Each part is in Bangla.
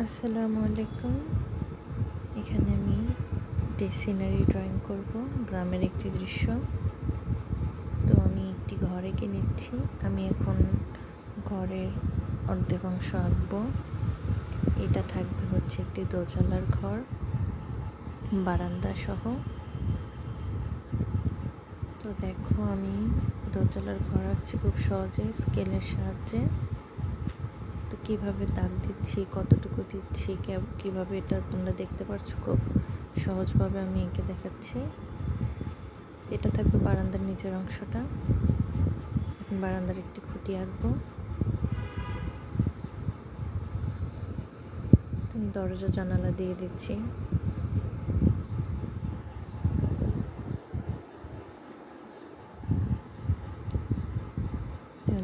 আসসালামু আলাইকুম। এখানে আমি একটি সিনারি ড্রয়িং করব, গ্রামের একটি দৃশ্য। তো আমি একটি ঘর এঁকে নিচ্ছি। আমি এখন ঘরের অর্ধেক অংশ আঁকবো। এটা থাকবে হচ্ছে একটি দোতলার ঘর, বারান্দা সহ। তো দেখো, আমি দোতলার ঘর আঁকছি খুব সহজে স্কেলের সাহায্যে। তো কীভাবে দাগ দিচ্ছি, কতটুকু দিচ্ছি, কীভাবে এটা তোমরা দেখতে পারছো, খুব সহজভাবে আমি এঁকে দেখাচ্ছি। এটা থাকবে বারান্দার নিচের অংশটা। এখন বারান্দার একটি খুঁটি আঁকবো। দরজা জানালা দিয়ে দিচ্ছি।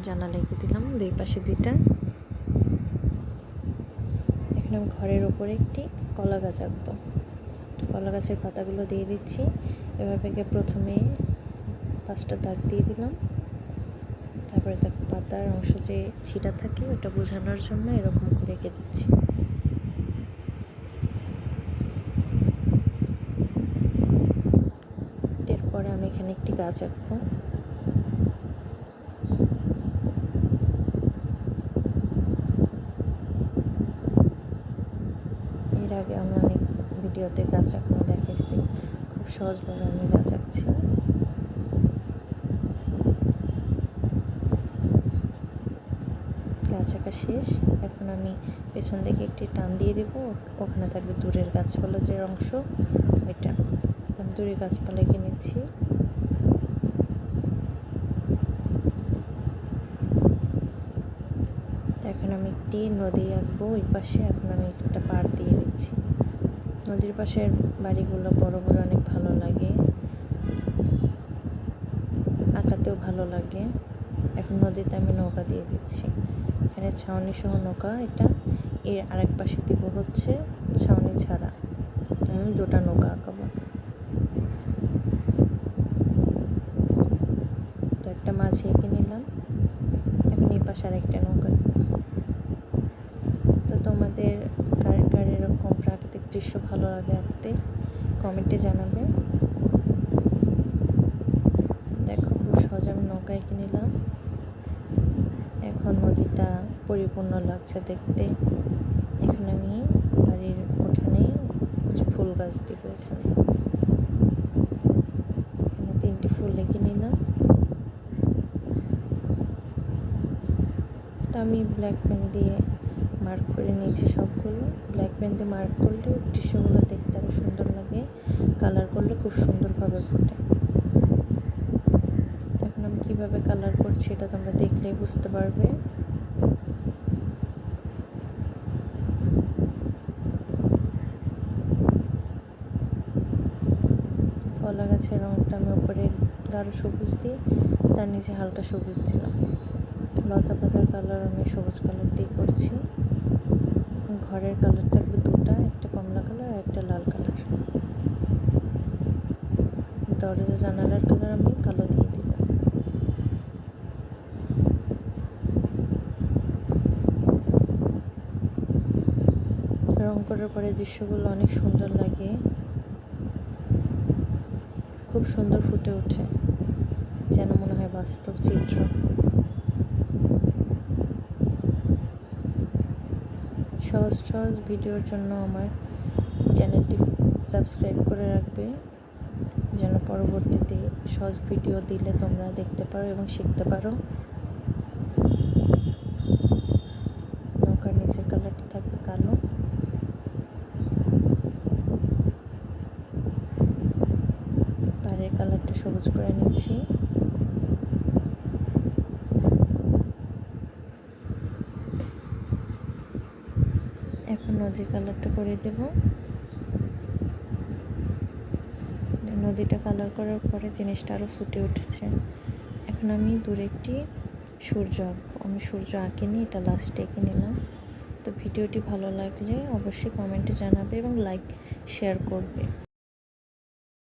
জানালা এঁকে দিলাম, দুই পাশে দুইটা। এখন আমি ঘরের ওপরে একটি কলা গাছ আঁকবো। কলা গাছের পাতাগুলো দিয়ে দিচ্ছি। এভাবে প্রথমে 5টা দাগ দিয়ে দিলাম। তারপরে দেখো, পাতার অংশ যে ছিটা থাকে ওটা বোঝানোর জন্য এরকম করে এঁকে দিচ্ছি। এরপরে আমি এখানে একটি গাছ আঁকবো। এর আগে আমি অনেক ভিডিওতে গাছ আঁকানো দেখাইছি, খুব সহজভাবে আমি গাছ আঁকছি। গাছ আঁকা শেষ। এখন আমি পেছন দিকে একটি টান দিয়ে দেব, ওখানে থাকবে দূরের গাছপালা যে অংশ, ওইটা। আমি দূরের গাছপালা এঁকে নিচ্ছি। এখন আমি একটি নদী আঁকবো ওই পাশে। এখন আমি একটা পাড় দিয়ে দিচ্ছি। নদীর পাশের বাড়িগুলো বড় বড়, অনেক ভালো লাগে, আঁকাতেও ভালো লাগে। এখন নদীতে আমি নৌকা দিয়ে দিচ্ছি। এখানে ছাউনি সহ নৌকা, এটা। এর আরেক পাশে দিব হচ্ছে ছাউনি ছাড়া। আমি 2টা নৌকা আঁকাবো। তো একটা মাঝে এঁকে নিলাম। এখন এই পাশে আরেকটা নৌকা। তো তোমাদের কার কার এরকম প্রাকৃতিক দৃশ্য ভালো লাগে আঁকতে, কমেন্টে জানাবে। দেখো, খুব সহজে আমি নৌকা এঁকে নিলাম। এখন নদীটা পরিপূর্ণ লাগছে দেখতে। এখন আমি বাড়ির উঠানে ফুল গাছ দিব। এখানে 3টি ফুল এঁকে নিলাম। তো আমি ব্ল্যাক পেন দিয়ে মার্ক করে নিয়েছি সবগুলো। ব্ল্যাক পেন দিয়ে মার্ক করলে দৃশ্যগুলো দেখতে আরও সুন্দর লাগে, কালার করলে খুব সুন্দরভাবে ফোটে। এখন আমি কীভাবে কালার করছি এটা তোমরা দেখলেই বুঝতে পারবে। কলা গাছের রঙটা আমি উপরে গাঢ় সবুজ দিয়ে, তার নিচে হালকা সবুজ দিলাম। লতা পাতার কালার আমি সবুজ কালার দিয়ে করছি। ঘরের কালার থাকবে 2টা, একটা কমলা কালার আর একটা লাল কালার। দরজা জানালার কালার আমি কালো দিয়ে দিব। রং করার পরে দৃশ্যগুলো অনেক সুন্দর লাগে, খুব সুন্দর ফুটে ওঠে, যেন মনে হয় বাস্তব চিত্র। সহজ সহজ ভিডিওর জন্য আমার চ্যানেলটি সাবস্ক্রাইব করে রাখবে, যেন পরবর্তীতে সহজ ভিডিও দিলে তোমরা দেখতে পারো এবং শিখতে পারো। নৌকার নিচের কালারটি থাকবে কালো। পাড়ের কালারটা সবুজ করে নিচ্ছি। এখন নদীর কালারটা করে দেব। নদীটা কালার করার পরে জিনিসটা আরও ফুটে উঠেছে। এখন আমি দূরে একটি সূর্য আঁকবো। আমি সূর্য আঁকিনি, এটা লাস্টে এঁকে নিলাম। তো ভিডিওটি ভালো লাগলে অবশ্যই কমেন্টে জানাবে এবং লাইক শেয়ার করবে।